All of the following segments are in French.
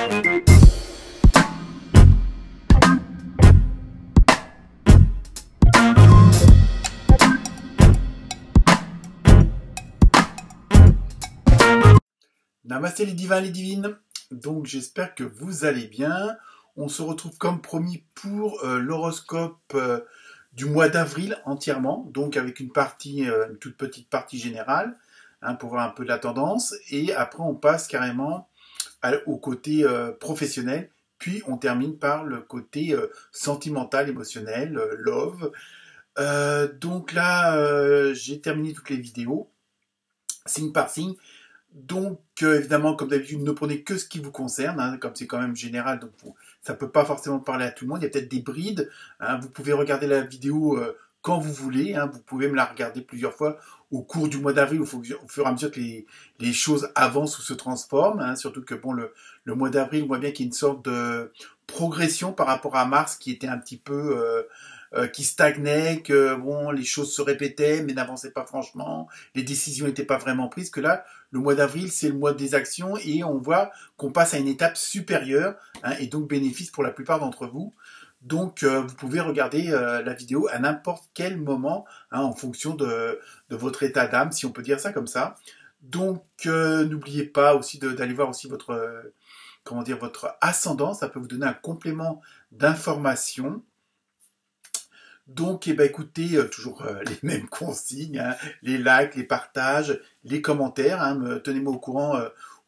Namasté les divins, les divines. Donc j'espère que vous allez bien. On se retrouve comme promis pour l'horoscope du mois d'avril entièrement. Donc avec une partie, une toute petite partie générale, pour voir un peu de la tendance. Et après on passe carrément au côté professionnel. Puis on termine par le côté sentimental, émotionnel, love. Donc là, j'ai terminé toutes les vidéos, signe par signe. Donc, évidemment, comme d'habitude, ne prenez que ce qui vous concerne, comme c'est quand même général, donc ça ne peut pas forcément parler à tout le monde. Il y a peut-être des brides. Vous pouvez regarder la vidéo quand vous voulez. Vous pouvez me la regarder plusieurs fois au cours du mois d'avril, au fur et à mesure que les choses avancent ou se transforment. Surtout que bon, le mois d'avril, on voit bien qu'il y a une sorte de progression par rapport à mars qui était un petit peu... qui stagnait, que bon, les choses se répétaient, mais n'avançaient pas franchement, les décisions n'étaient pas vraiment prises, que là, le mois d'avril, c'est le mois des actions, et on voit qu'on passe à une étape supérieure, et donc bénéfice pour la plupart d'entre vous. Donc, vous pouvez regarder la vidéo à n'importe quel moment, en fonction de votre état d'âme, si on peut dire ça comme ça. Donc, n'oubliez pas aussi d'aller voir aussi votre, votre ascendant, ça peut vous donner un complément d'information. Donc, écoutez, toujours les mêmes consignes, les likes, les partages, les commentaires, tenez-moi au courant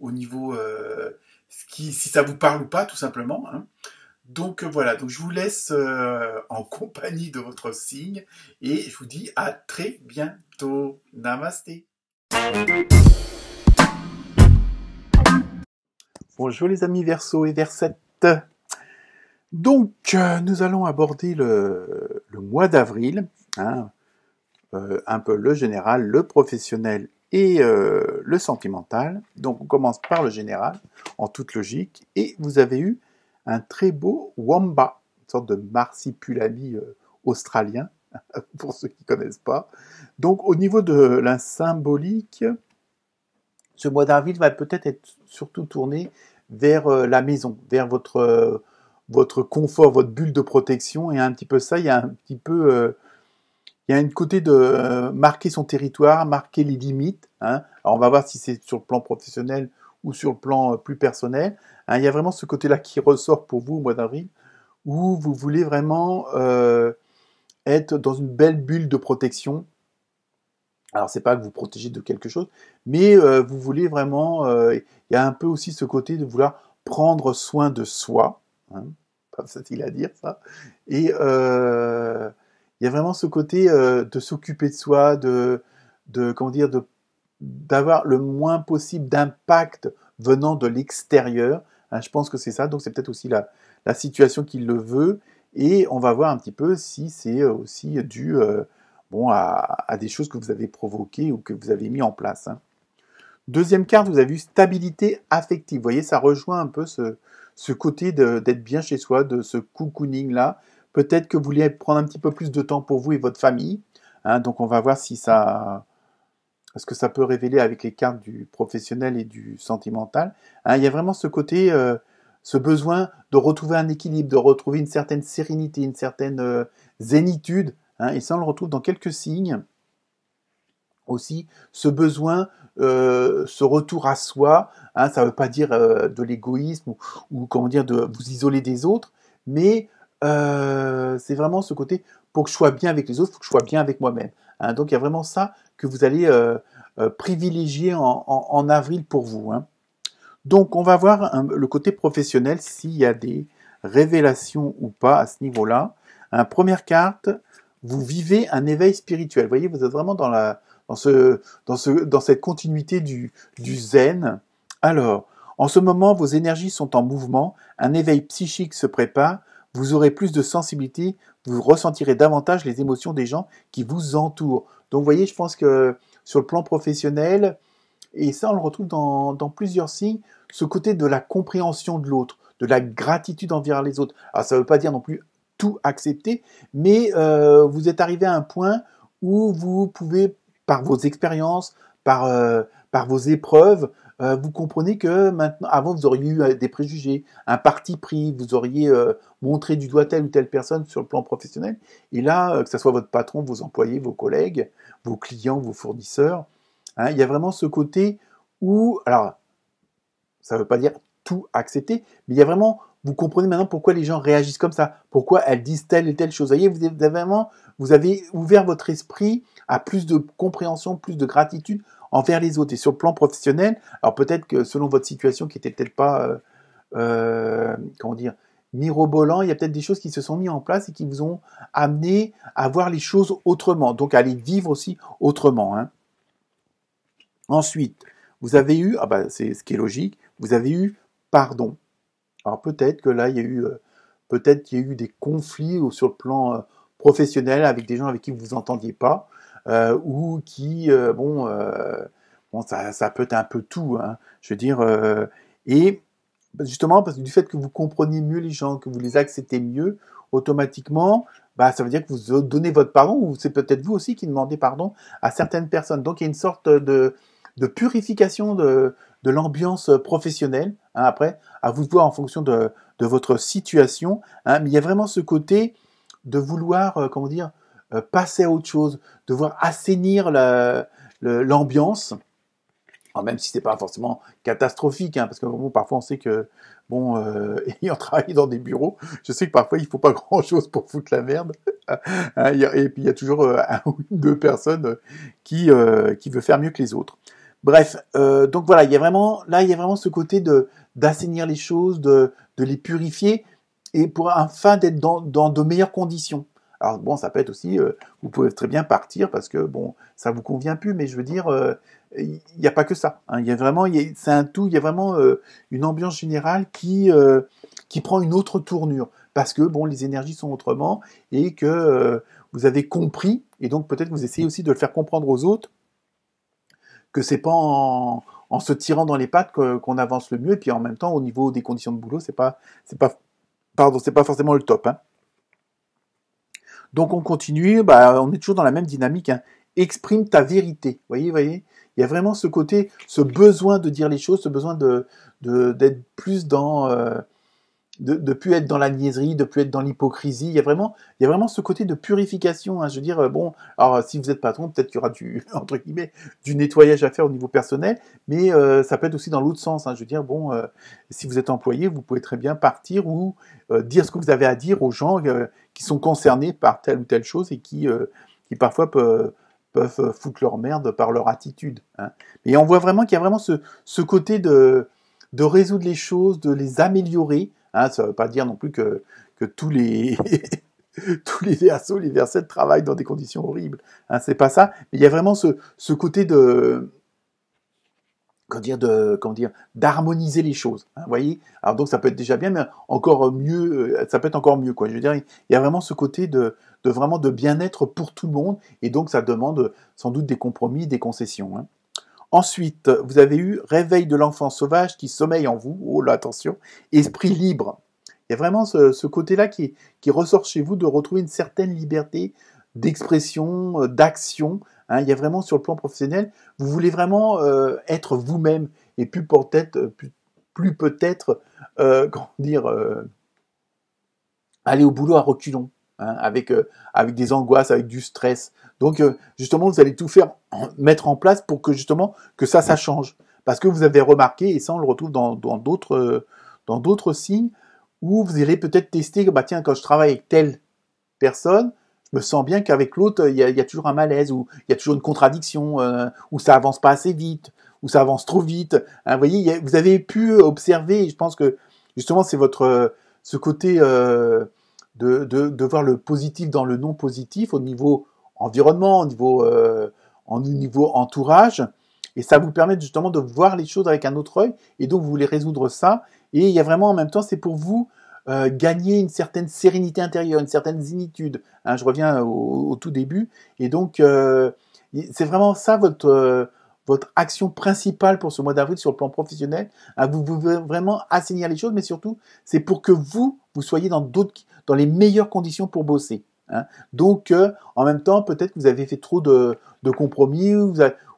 au niveau si ça vous parle ou pas, tout simplement. Donc voilà, donc je vous laisse en compagnie de votre signe et je vous dis à très bientôt. Namasté. Bonjour les amis Verseau et Versettes. Donc, nous allons aborder le mois d'avril, un peu le général, le professionnel et le sentimental. Donc, on commence par le général, en toute logique, et vous avez eu un très beau wamba, une sorte de marsipulami australien, pour ceux qui ne connaissent pas. Donc, au niveau de la symbolique, ce mois d'avril va peut-être être surtout tourné vers la maison, vers votre confort, votre bulle de protection, et un petit peu ça, il y a un petit peu, il y a une côté de marquer son territoire, marquer les limites. Alors on va voir si c'est sur le plan professionnel ou sur le plan plus personnel. Il y a vraiment ce côté-là qui ressort pour vous au mois d'avril, où vous voulez vraiment être dans une belle bulle de protection. Alors c'est pas que vous protégez de quelque chose, mais vous voulez vraiment, il y a un peu aussi ce côté de vouloir prendre soin de soi. Pas facile à dire ça, et il y a vraiment ce côté de s'occuper de soi, d'avoir le moins possible d'impact venant de l'extérieur. Je pense que c'est ça, donc c'est peut-être aussi la situation qui le veut, et on va voir un petit peu si c'est aussi dû à des choses que vous avez provoquées ou que vous avez mis en place. Deuxième carte, vous avez vu stabilité affective. Vous voyez, ça rejoint un peu ce côté d'être bien chez soi, de ce cocooning-là. Peut-être que vous voulez prendre un petit peu plus de temps pour vous et votre famille. Donc on va voir si ce que ça peut révéler avec les cartes du professionnel et du sentimental. Il y a vraiment ce côté, ce besoin de retrouver un équilibre, de retrouver une certaine sérénité, une certaine zénitude. Et ça, on le retrouve dans quelques signes. Aussi, ce besoin, ce retour à soi, ça ne veut pas dire de l'égoïsme ou comment dire de vous isoler des autres, mais c'est vraiment ce côté, pour que je sois bien avec les autres, il faut que je sois bien avec moi-même. Donc il y a vraiment ça que vous allez privilégier en avril pour vous. Donc on va voir le côté professionnel, s'il y a des révélations ou pas à ce niveau-là. Première carte, vous vivez un éveil spirituel. Vous voyez, vous êtes vraiment dans cette continuité du zen. Alors, en ce moment, vos énergies sont en mouvement, un éveil psychique se prépare, vous aurez plus de sensibilité, vous ressentirez davantage les émotions des gens qui vous entourent. Donc, vous voyez, je pense que sur le plan professionnel, et ça, on le retrouve dans plusieurs signes, ce côté de la compréhension de l'autre, de la gratitude envers les autres. Alors, ça ne veut pas dire non plus tout accepter, mais vous êtes arrivé à un point où vous pouvez, par vos expériences, par vos épreuves, vous comprenez que maintenant, avant vous auriez eu des préjugés, un parti pris, vous auriez montré du doigt telle ou telle personne sur le plan professionnel, et là, que ce soit votre patron, vos employés, vos collègues, vos clients, vos fournisseurs, hein, il y a vraiment ce côté où, alors, ça ne veut pas dire tout accepter, mais il y a vraiment, vous comprenez maintenant pourquoi les gens réagissent comme ça, pourquoi elles disent telle et telle chose. Vous voyez, vous avez ouvert votre esprit à plus de compréhension, plus de gratitude envers les autres. Et sur le plan professionnel, alors peut-être que selon votre situation qui était peut-être pas, comment dire, mirobolant, il y a peut-être des choses qui se sont mises en place et qui vous ont amené à voir les choses autrement, donc à les vivre aussi autrement, hein. Ensuite, vous avez eu, ah bah c'est ce qui est logique, vous avez eu pardon. Alors peut-être que là, peut-être qu'il y a eu des conflits sur le plan professionnel avec des gens avec qui vous vous entendiez pas, ou qui, bon, ça peut être un peu tout, hein, je veux dire, et justement parce que du fait que vous compreniez mieux les gens, que vous les acceptez mieux, automatiquement, bah ça veut dire que vous donnez votre pardon, ou c'est peut-être vous aussi qui demandez pardon à certaines personnes. Donc il y a une sorte de purification de l'ambiance professionnelle, hein, après, à vous de voir en fonction de votre situation, hein, mais il y a vraiment ce côté de vouloir, comment dire, passer à autre chose, de voir assainir l'ambiance, alors même si c'est pas forcément catastrophique, hein, parce que bon, parfois on sait que, bon, ayant travaillé dans des bureaux, je sais que parfois il faut pas grand-chose pour foutre la merde, hein, et puis il y a toujours un ou deux personnes qui veut faire mieux que les autres. Bref, donc voilà, il y a vraiment ce côté d'assainir les choses, de les purifier, et afin d'être dans de meilleures conditions. Alors bon, ça peut être aussi, vous pouvez très bien partir parce que bon, ça vous convient plus, mais je veux dire, il n'y a pas que ça, hein. Il y a vraiment, c'est un tout. Il y a vraiment une ambiance générale qui prend une autre tournure parce que bon, les énergies sont autrement et que vous avez compris, et donc peut-être vous essayez aussi de le faire comprendre aux autres que c'est pas en se tirant dans les pattes qu'on avance le mieux, et puis en même temps au niveau des conditions de boulot, c'est pas forcément le top, hein. Donc on continue, bah, on est toujours dans la même dynamique, hein. Exprime ta vérité. Voyez, il y a vraiment ce côté, ce besoin de dire les choses, ce besoin d'être plus dans, de plus être dans la niaiserie, de plus être dans l'hypocrisie. Il y a vraiment ce côté de purification, hein. Je veux dire, bon, alors si vous êtes patron, peut-être qu'il y aura entre guillemets, du nettoyage à faire au niveau personnel, mais ça peut être aussi dans l'autre sens, hein. Je veux dire, bon, si vous êtes employé, vous pouvez très bien partir ou dire ce que vous avez à dire aux gens qui sont concernés par telle ou telle chose et qui parfois peuvent foutre leur merde par leur attitude, hein. Et on voit vraiment qu'il y a vraiment ce côté de résoudre les choses, de les améliorer, hein. Ça ne veut pas dire non plus que tous les tous les Verseaux, les Versettes travaillent dans des conditions horribles, hein, c'est pas ça. Mais il y a vraiment ce côté comment dire, d'harmoniser les choses, hein, vous voyez. Alors donc ça peut être déjà bien, mais encore mieux, ça peut être encore mieux, quoi. Je veux dire, il y a vraiment ce côté vraiment de bien-être pour tout le monde, et donc ça demande sans doute des compromis, des concessions, hein. Ensuite, vous avez eu réveil de l'enfant sauvage qui sommeille en vous. Oh là, attention, esprit libre. Il y a vraiment ce côté-là qui ressort chez vous, de retrouver une certaine liberté d'expression, d'action, hein. Il y a vraiment sur le plan professionnel, vous voulez vraiment être vous-même et plus peut-être, comment dire, aller au boulot à reculons, hein, avec des angoisses, avec du stress. Donc justement, vous allez tout faire, mettre en place pour que justement que ça change. Parce que vous avez remarqué, et ça on le retrouve dans d'autres signes, où vous allez peut-être tester, bah tiens, quand je travaille avec telle personne, je me sens bien qu'avec l'autre, il y a toujours un malaise, ou il y a toujours une contradiction, ou ça avance pas assez vite, ou ça avance trop vite, hein. Vous voyez, vous avez pu observer, et je pense que justement c'est ce côté de voir le positif dans le non positif au niveau environnement, au niveau entourage, et ça vous permet justement de voir les choses avec un autre œil, et donc vous voulez résoudre ça, et il y a vraiment en même temps, c'est pour vous gagner une certaine sérénité intérieure, une certaine zénitude, hein. Je reviens au tout début, et donc c'est vraiment ça votre action principale pour ce mois d'avril sur le plan professionnel, hein. Vous pouvez vraiment assainir les choses, mais surtout c'est pour que vous soyez dans les meilleures conditions pour bosser, hein. Donc en même temps, peut-être que vous avez fait trop de compromis,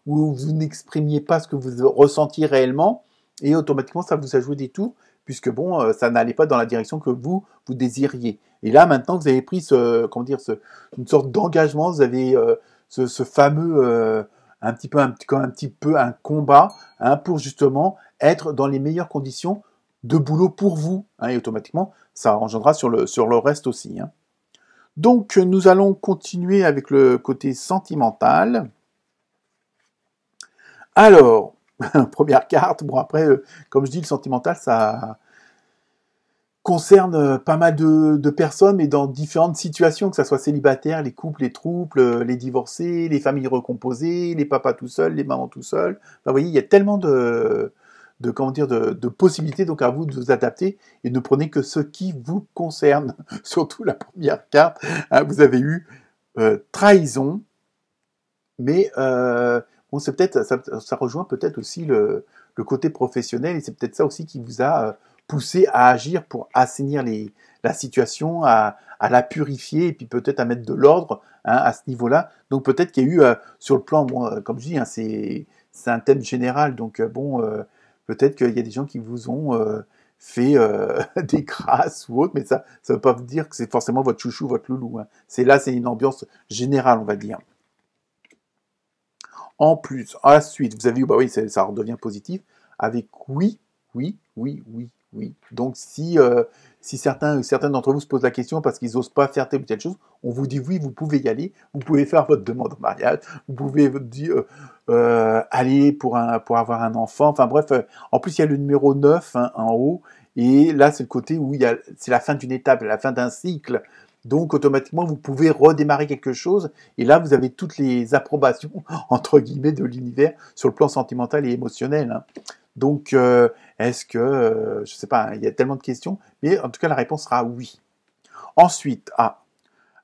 où vous n'exprimiez pas ce que vous ressentiez réellement, et automatiquement ça vous a joué des tours, puisque bon, ça n'allait pas dans la direction que vous désiriez. Et là maintenant vous avez pris une sorte d'engagement, vous avez ce fameux un petit peu un combat, hein, pour justement être dans les meilleures conditions de boulot pour vous, hein, et automatiquement ça engendrera sur le reste aussi, hein. Donc nous allons continuer avec le côté sentimental. Alors, première carte, bon après, comme je dis, le sentimental, ça concerne pas mal de personnes, mais dans différentes situations, que ce soit célibataires, les couples, les trouples, les divorcés, les familles recomposées, les papas tout seuls, les mamans tout seuls. Enfin, vous voyez, il y a tellement de possibilités, donc à vous de vous adapter, et ne prenez que ce qui vous concerne. Surtout la première carte, hein, vous avez eu trahison, mais bon, c'est peut-être ça rejoint peut-être aussi le côté professionnel, et c'est peut-être ça aussi qui vous a poussé à agir pour assainir la situation, à la purifier, et puis peut-être à mettre de l'ordre, hein, à ce niveau-là. Donc peut-être qu'il y a eu sur le plan, bon, comme je dis, hein, c'est un thème général, donc bon, peut-être qu'il y a des gens qui vous ont fait des grâces ou autre, mais ça veut pas vous dire que c'est forcément votre chouchou, votre loulou, hein. C'est une ambiance générale, on va dire. En plus, à la suite, vous avez eu, bah oui, ça redevient positif, avec oui, oui, oui, oui, oui. Donc si certains d'entre vous se posent la question parce qu'ils n'osent pas faire telle ou telle chose, on vous dit oui, vous pouvez y aller, vous pouvez faire votre demande en mariage, vous pouvez dire aller pour avoir un enfant, enfin bref, en plus il y a le numéro 9, hein, en haut, et là c'est le côté où c'est la fin d'une étape, la fin d'un cycle. Donc automatiquement vous pouvez redémarrer quelque chose, et là vous avez toutes les approbations entre guillemets de l'univers sur le plan sentimental et émotionnel, hein. Donc est-ce que je sais pas, hein, il y a tellement de questions, mais en tout cas la réponse sera oui. Ensuite,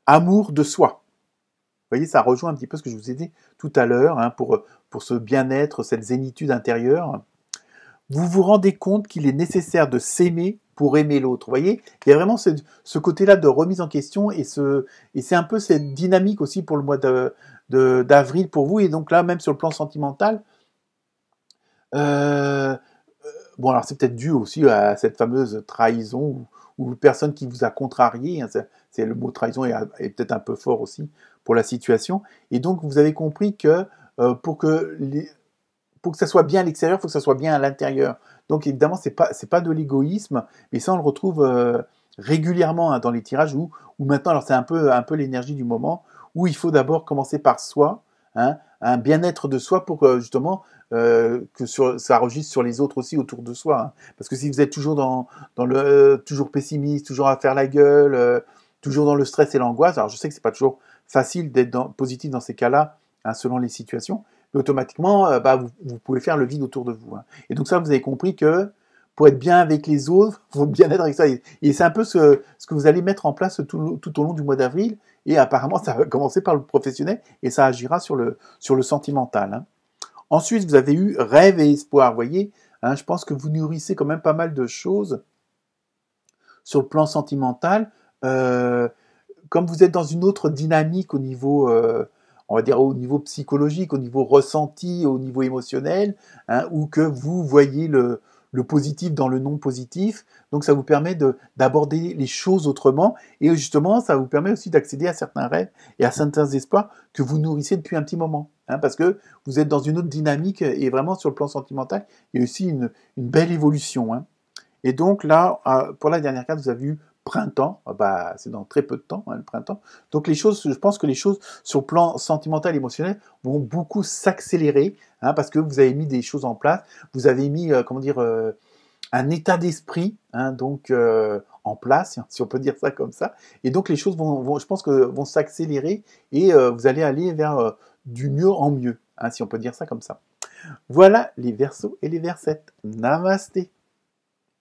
amour de soi. Vous voyez, ça rejoint un petit peu ce que je vous ai dit tout à l'heure, hein, pour ce bien-être, cette zénitude intérieure. Vous vous rendez compte qu'il est nécessaire de s'aimer pour aimer l'autre. Vous voyez, il y a vraiment ce côté-là de remise en question, et c'est un peu cette dynamique aussi pour le mois d'avril pour vous. Et donc là, même sur le plan sentimental, bon, alors c'est peut-être dû aussi à cette fameuse trahison, ou personne qui vous a contrarié, hein, c'est le mot trahison est peut-être un peu fort aussi pour la situation. Et donc vous avez compris que pour que ça soit bien à l'extérieur, il faut que ça soit bien à l'intérieur. Donc évidemment, c'est pas de l'égoïsme, mais ça on le retrouve régulièrement, hein, dans les tirages où maintenant, alors c'est un peu l'énergie du moment, où il faut d'abord commencer par soi, hein, un bien-être de soi pour que justement ça registre sur les autres aussi autour de soi, hein. Parce que si vous êtes toujours dans le toujours pessimiste, toujours à faire la gueule, toujours dans le stress et l'angoisse, alors je sais que c'est pas toujours facile d'être positif dans ces cas-là, hein, selon les situations, mais automatiquement, vous pouvez faire le vide autour de vous, hein. Et donc ça, vous avez compris que pour être bien avec les autres, il faut bien être avec ça. Et c'est un peu ce que vous allez mettre en place tout au long du mois d'avril. Et apparemment, ça va commencer par le professionnel et ça agira sur le sentimental, hein. Ensuite, vous avez eu rêve et espoir. Vous voyez, hein, je pense que vous nourrissez quand même pas mal de choses sur le plan sentimental. Comme vous êtes dans une autre dynamique au niveau, on va dire au niveau psychologique, au niveau ressenti, au niveau émotionnel, hein, ou que vous voyez le positif dans le non positif. Donc ça vous permet d'aborder les choses autrement, et justement ça vous permet aussi d'accéder à certains rêves et à certains espoirs que vous nourrissez depuis un petit moment, hein, parce que vous êtes dans une autre dynamique, et vraiment sur le plan sentimental, il y a aussi une belle évolution, hein. Et donc là, pour la dernière carte, vous avez eu printemps, c'est dans très peu de temps, hein, le printemps. Donc je pense que les choses sur le plan sentimental et émotionnel vont beaucoup s'accélérer, hein, parce que vous avez mis des choses en place, vous avez mis, un état d'esprit, hein, donc en place, si on peut dire ça comme ça. Et donc les choses je pense que vont s'accélérer, et vous allez aller vers du mieux en mieux, hein, si on peut dire ça comme ça. Voilà les Verseaux et les Versettes. Namasté.